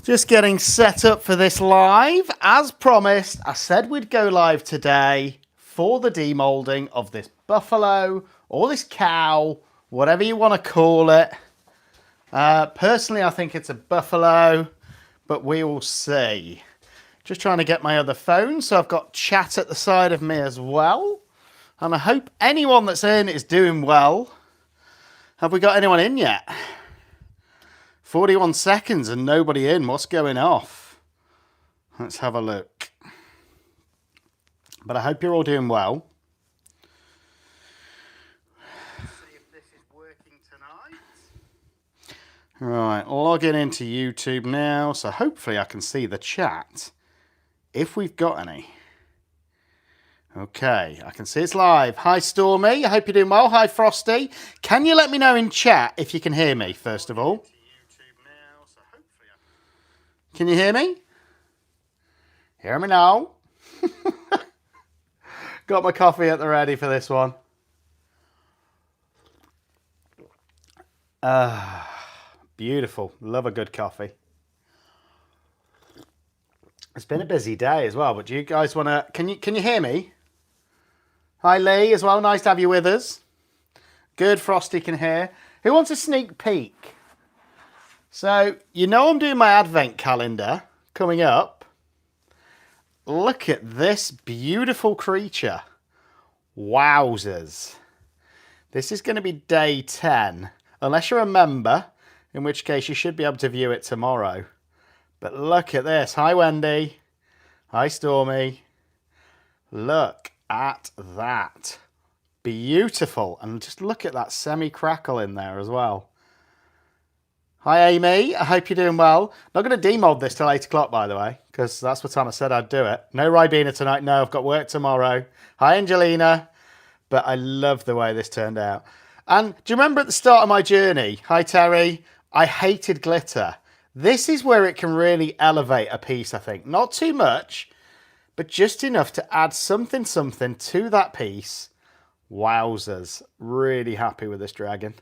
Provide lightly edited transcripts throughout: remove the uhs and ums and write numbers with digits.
Just getting set up for this live. As promised, I said we'd go live today for the demoulding of this buffalo or this cow, whatever you want to call it. Personally, I think it's a buffalo, but we will see. Just trying to get my other phone, so I've got chat at the side of me as well. And I hope anyone that's in is doing well. Have we got anyone in yet? 41 seconds and nobody in. What's going off? Let's have a look. But I hope you're all doing well. Let's see if this is working tonight. Right, logging into YouTube now. So hopefully I can see the chat if we've got any. Okay, I can see it's live. Hi Stormy, I hope you're doing well. Hi Frosty. Can you let me know in chat if you can hear me, first of all? Can you hear me? Hear me now? Got my coffee at the ready for this one. Beautiful. Love a good coffee. It's been a busy day as well, but do you guys want to... Can you hear me? Hi Lee as well. Nice to have you with us. Good, Frosty can hear. Who wants a sneak peek? So, you know I'm doing my advent calendar coming up. Look at this beautiful creature. Wowzers. This is going to be day 10. Unless you're a member, in which case you should be able to view it tomorrow. But look at this. Hi Wendy. Hi Stormy. Look at that. Beautiful. And just look at that semi-crackle in there as well. Hi Amy, I hope you're doing well. Not going to demould this till 8 o'clock, by the way, because that's what time I said I'd do it. No Ribena tonight, no, I've got work tomorrow. Hi Angelina, but I love the way this turned out. And do you remember at the start of my journey, hi Terry, I hated glitter. This is where it can really elevate a piece, I think. Not too much, but just enough to add something to that piece. Wowzers, really happy with this dragon.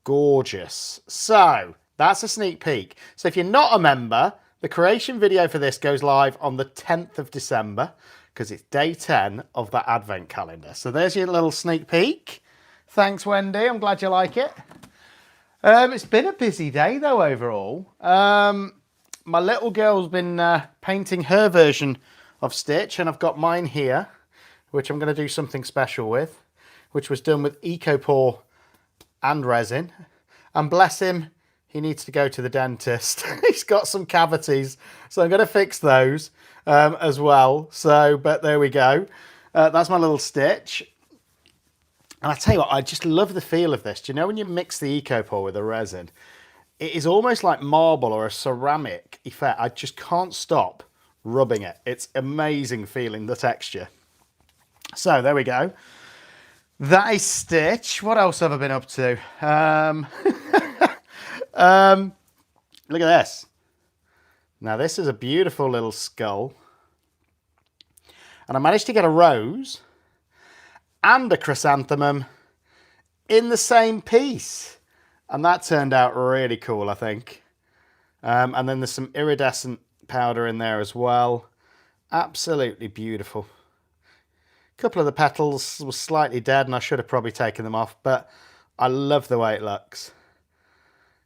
Gorgeous. So that's a sneak peek. So if you're not a member, the creation video for this goes live on the 10th of December because it's day 10 of that advent calendar. So there's your little sneak peek. Thanks, Wendy. I'm glad you like it. It's been a busy day though overall. My little girl's been painting her version of Stitch, and I've got mine here, which I'm going to do something special with, which was done with EcoPore and resin. And bless him, he needs to go to the dentist. He's got some cavities, so I'm going to fix those as well. So, but there we go. That's my little Stitch. And I tell you what, I just love the feel of this. Do you know when you mix the EcoPore with the resin, it is almost like marble or a ceramic effect. I just can't stop rubbing it. It's amazing feeling the texture. So there we go. That is Stitch. What else have I been up to? Look at this. Now this is a beautiful little skull. And I managed to get a rose and a chrysanthemum in the same piece. And that turned out really cool, I think. And then there's some iridescent powder in there as well. Absolutely beautiful. A couple of the petals were slightly dead and I should have probably taken them off, but I love the way it looks.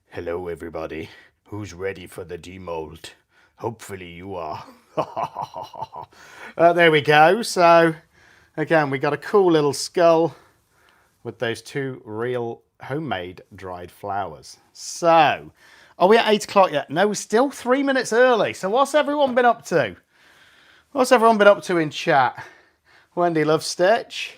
Hello everybody, who's ready for the demould? Hopefully you are. There we go. So again, we got a cool little skull with those two real homemade dried flowers. So, are we at 8 o'clock yet? No, we're still 3 minutes early. So what's everyone been up to? What's everyone been up to in chat? Wendy loves Stitch.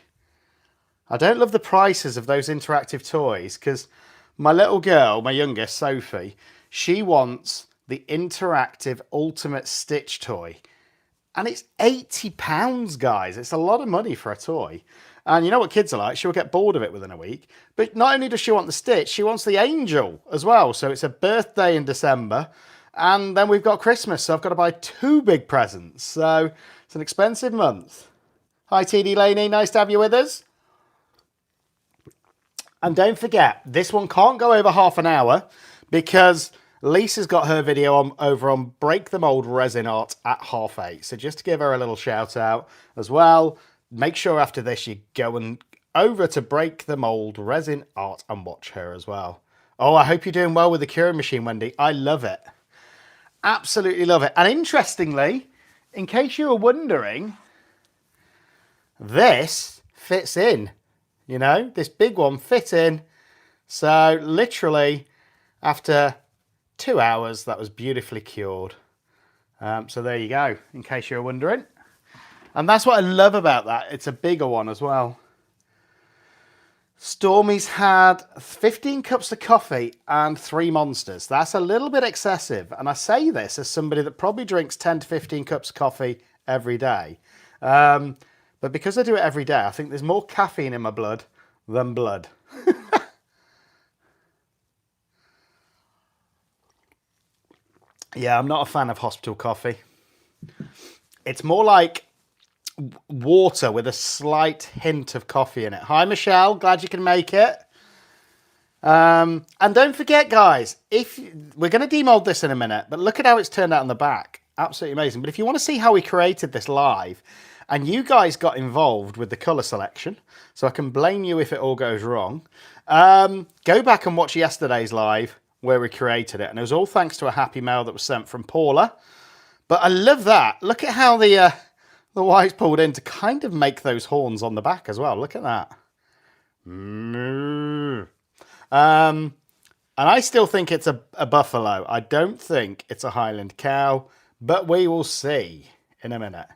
I don't love the prices of those interactive toys because my little girl, my youngest, Sophie, she wants the interactive ultimate Stitch toy. And it's £80, guys. It's a lot of money for a toy. And you know what kids are like? She'll get bored of it within a week. But not only does she want the Stitch, she wants the Angel as well. So it's a birthday in December. And then we've got Christmas. So I've got to buy 2 big presents. So it's an expensive month. Hi, TD Laney. Nice to have you with us. And don't forget, this one can't go over half an hour because Lisa's got her video over on Break the Mold Resin Art at 8:30. So just to give her a little shout out as well, make sure after this you go and over to Break the Mold Resin Art and watch her as well. Oh, I hope you're doing well with the curing machine, Wendy. I love it. Absolutely love it. And interestingly, in case you were wondering, this fits in. You know, this big one fit in. So literally after 2 hours, that was beautifully cured. So there you go, in case you're wondering. And that's what I love about that. It's a bigger one as well. Stormy's had 15 cups of coffee and 3 monsters. That's a little bit excessive. And I say this as somebody that probably drinks 10 to 15 cups of coffee every day. But because I do it every day, I think there's more caffeine in my blood than blood. Yeah, I'm not a fan of hospital coffee. It's more like water with a slight hint of coffee in it. Hi, Michelle. Glad you can make it. And don't forget, guys, we're going to demold this in a minute, but look at how it's turned out on the back. Absolutely amazing. But if you want to see how we created this live, and you guys got involved with the colour selection, so I can blame you if it all goes wrong, go back and watch yesterday's live where we created it. And it was all thanks to a happy mail that was sent from Paula. But I love that. Look at how the white's pulled in to kind of make those horns on the back as well. Look at that. And I still think it's a buffalo. I don't think it's a Highland cow, but we will see in a minute.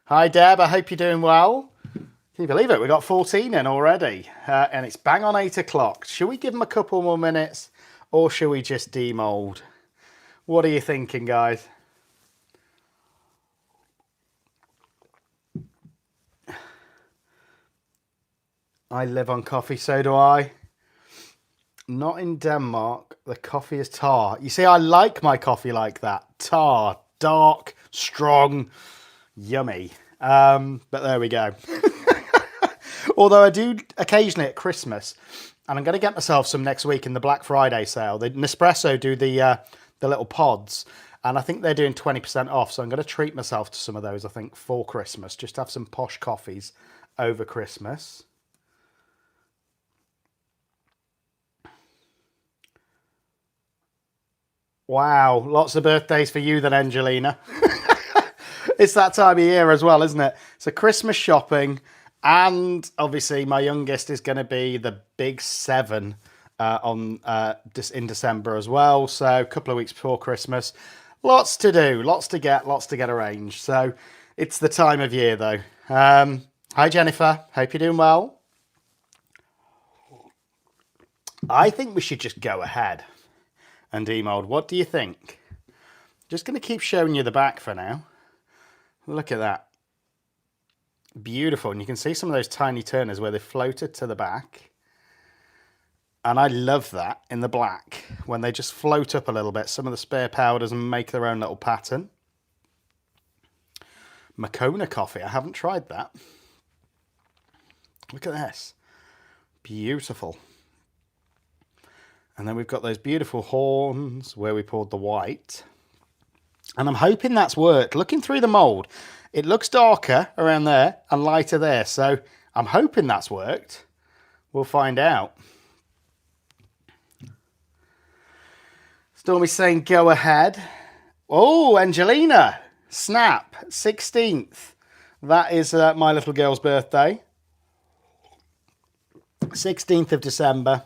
Hi, Deb. I hope you're doing well. Can you believe it? We got 14 in already, and it's bang on 8 o'clock. Should we give them a couple more minutes, or should we just demold? What are you thinking, guys? I live on coffee, so do I. Not in Denmark. The coffee is tar. You see, I like my coffee like that. Tar, dark, strong, yummy. But there we go. Although I do occasionally at Christmas, and I'm going to get myself some next week in the Black Friday sale. The Nespresso do the little pods, and I think they're doing 20% off. So I'm going to treat myself to some of those, I think, for Christmas. Just have some posh coffees over Christmas. Wow, lots of birthdays for you then, Angelina. It's that time of year as well, isn't it? So Christmas shopping, and obviously my youngest is going to be the big 7 in December as well. So a couple of weeks before Christmas. Lots to do, lots to get arranged. So it's the time of year though. Hi Jennifer, hope you're doing well. I think we should just go ahead and demold. What do you think? Just going to keep showing you the back for now. Look at that. Beautiful. And you can see some of those tiny turners where they floated to the back. And I love that in the black, when they just float up a little bit, some of the spare powders, and make their own little pattern. Moccona coffee. I haven't tried that. Look at this. Beautiful. And then we've got those beautiful horns where we poured the white. And I'm hoping that's worked. Looking through the mould, it looks darker around there and lighter there. So I'm hoping that's worked. We'll find out. Stormy's saying go ahead. Oh, Angelina, snap, 16th. That is my little girl's birthday. 16th of December.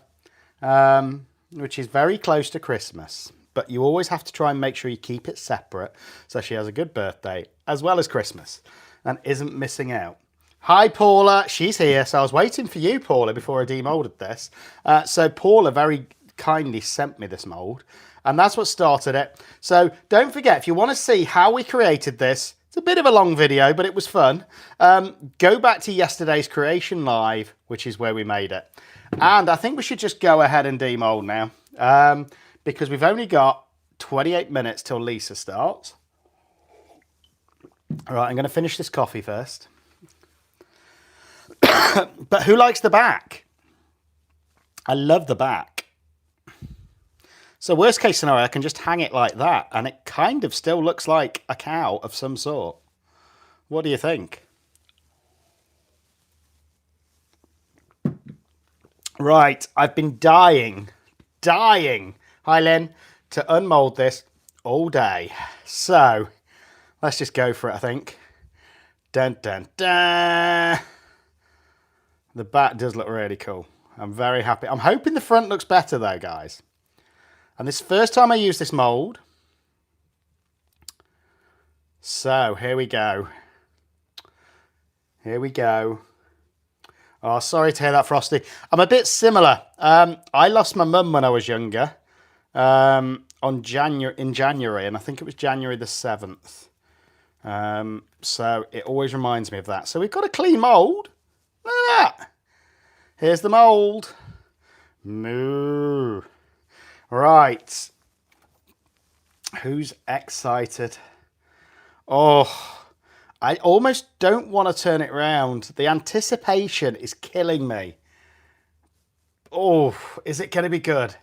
Which is very close to Christmas, but you always have to try and make sure you keep it separate so she has a good birthday as well as Christmas and isn't missing out. Hi Paula, she's here. So I was waiting for you, Paula, before I demolded this. So Paula very kindly sent me this mold, and that's what started it. So don't forget, if you want to see how we created this, it's a bit of a long video, but it was fun. Go back to yesterday's creation live, which is where we made it. And I think we should just go ahead and demold now, because we've only got 28 minutes till Lisa starts. All right, I'm going to finish this coffee first. But who likes the back? I love the back. So worst case scenario, I can just hang it like that, and it kind of still looks like a cow of some sort. What do you think? Right, I've been dying, hi Lynn, to unmold this all day. So let's just go for it, I think. Dun, dun, dun. The back does look really cool. I'm very happy. I'm hoping the front looks better though, guys. And this is the first time I use this mold. So here we go. Here we go. Oh, sorry to hear that, Frosty. I'm a bit similar. I lost my mum when I was younger. In January, and I think it was January the 7th. So it always reminds me of that. So we've got a clean mold. Look at that. Here's the mold. Moo. Right. Who's excited? Oh, I almost don't want to turn it around. The anticipation is killing me. Oh, is it going to be good?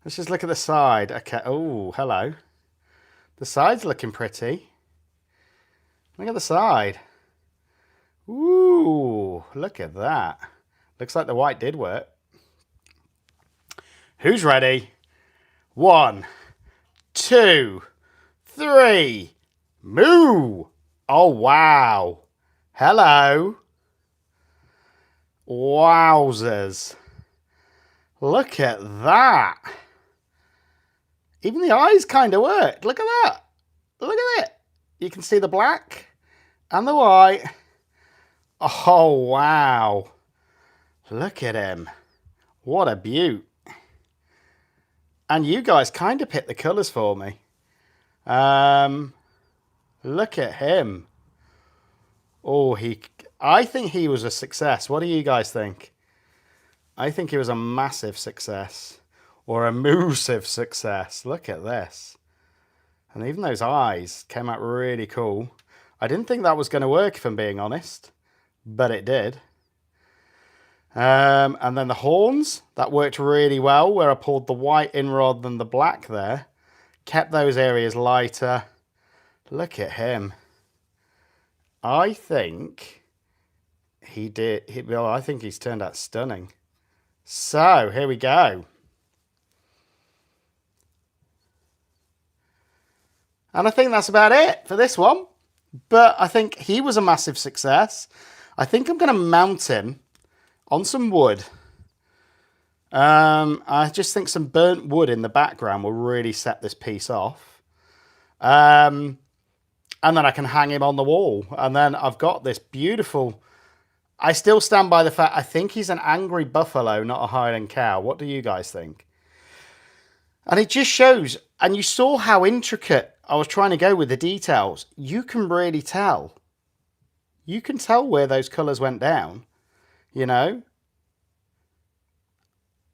Let's just look at the side. Okay. Oh, hello. The side's looking pretty. Look at the side. Ooh, look at that. Looks like the white did work. Who's ready? 1, 2, 3. Moo! Oh, wow. Hello. Wowzers. Look at that. Even the eyes kind of worked. Look at that. Look at it. You can see the black and the white. Oh, wow. Look at him. What a beaut. And you guys kind of picked the colours for me. Look at him. Oh, I think he was a success. What do you guys think? I think he was a massive success. Or a moosive success. Look at this. And even those eyes came out really cool. I didn't think that was going to work, if I'm being honest. But it did. And then the horns, that worked really well, where I pulled the white in rather than the black there. Kept those areas lighter. Look at him. I think he did. Well, I think he's turned out stunning. So, here we go. And I think that's about it for this one. But I think he was a massive success. I think I'm going to mount him on some wood. I just think some burnt wood in the background will really set this piece off. And then I can hang him on the wall. And then I've got this beautiful... I still stand by the fact I think he's an angry buffalo, not a Highland cow. What do you guys think? And it just shows... And you saw how intricate I was trying to go with the details. You can really tell. You can tell where those colours went down. You know?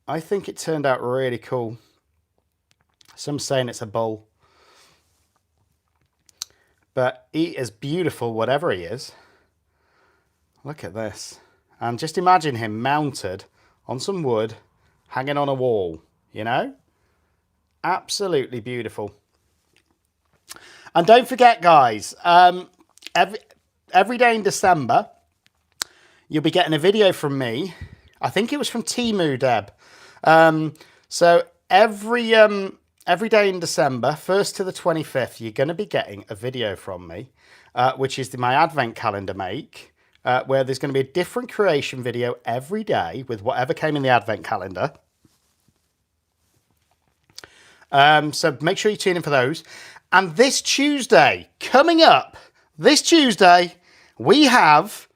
I think it turned out really cool. Some saying it's a bull. But he is beautiful, whatever he is. Look at this. And just imagine him mounted on some wood, hanging on a wall, you know? Absolutely beautiful. And don't forget, guys, every day in December, you'll be getting a video from me. I think it was from Temu, Deb. So every day in December, 1st to the 25th, you're going to be getting a video from me, which is my advent calendar make, where there's going to be a different creation video every day with whatever came in the advent calendar. So make sure you tune in for those. And this Tuesday, coming up, this Tuesday, we have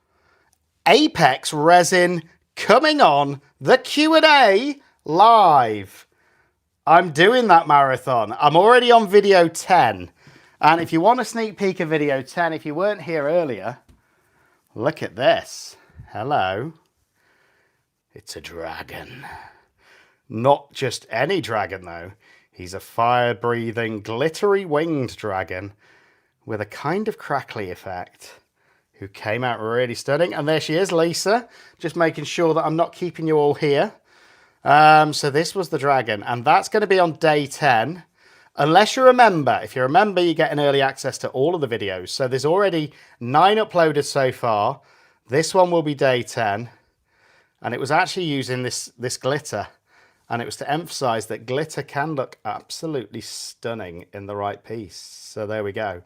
EPOXY Resin coming on the Q&A live. I'm doing that marathon. I'm already on video 10. And if you want a sneak peek of video 10, if you weren't here earlier, look at this. Hello. It's a dragon. Not just any dragon, though. He's a fire-breathing, glittery winged dragon with a kind of crackly effect who came out really stunning. And there she is, Lisa, just making sure that I'm not keeping you all here. So this was the dragon, and that's going to be on day 10. Unless you remember, if you remember, you get an early access to all of the videos. So there's already 9 uploaded so far. This one will be day 10. And it was actually using this glitter. And it was to emphasize that glitter can look absolutely stunning in the right piece. So there we go.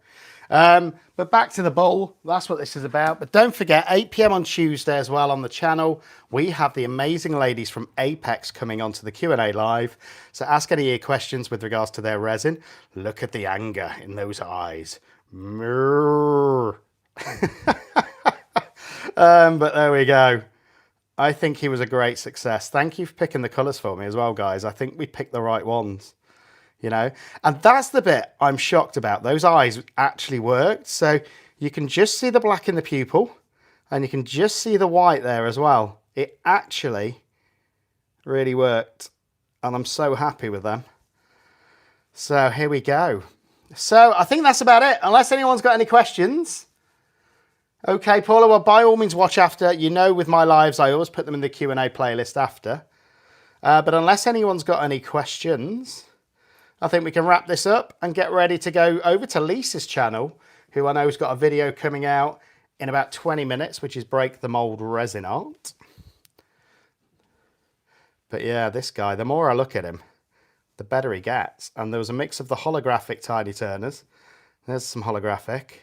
But back to the bowl, that's what this is about. But don't forget, 8 PM on Tuesday as well on the channel, we have the amazing ladies from Apex coming onto the Q&A live. So ask any of your questions with regards to their resin. Look at the anger in those eyes. But there we go. I think he was a great success. Thank you for picking the colours for me as well, guys. I think we picked the right ones. You know, and that's the bit I'm shocked about. Those eyes actually worked. So you can just see the black in the pupil and you can just see the white there as well. It actually really worked and I'm so happy with them. So here we go. So I think that's about it, unless anyone's got any questions. Okay, Paula, well, by all means watch after. You know, with my lives, I always put them in the Q&A playlist after. But unless anyone's got any questions, I think we can wrap this up and get ready to go over to Lisa's channel, who I know has got a video coming out in about 20 minutes, which is Break the Mold Resin Art. But yeah, this guy, the more I look at him, the better he gets. And there was a mix of the holographic Tiny Turners. There's some holographic.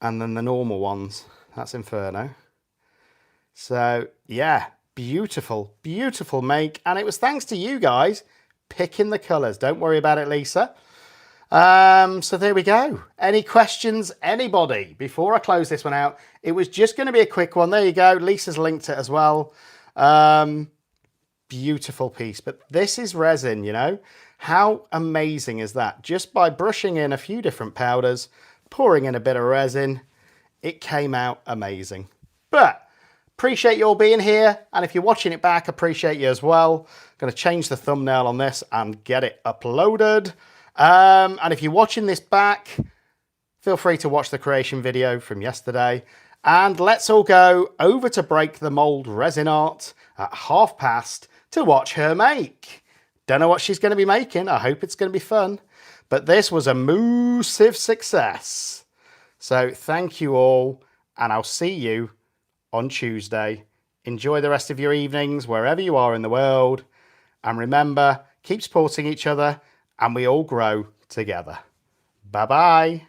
And then the normal ones. That's Inferno. So yeah, beautiful, beautiful make. And it was thanks to you guys picking the colours. Don't worry about it, Lisa. So there we go. Any questions, anybody, before I close this one out? It was just going to be a quick one. There you go. Lisa's linked it as well. Beautiful piece. But this is resin, you know. How amazing is that? Just by brushing in a few different powders, pouring in a bit of resin, it came out amazing. But appreciate you all being here, and if you're watching it back, appreciate you as well. Going to change the thumbnail on this and get it uploaded. And if you're watching this back, feel free to watch the creation video from yesterday. And let's all go over to Break the Mold Resin Art at past to watch her make. Don't know what she's going to be making. I hope it's going to be fun. But this was a massive success. So thank you all, and I'll see you on Tuesday. Enjoy the rest of your evenings wherever you are in the world. And remember, keep supporting each other and we all grow together. Bye-bye.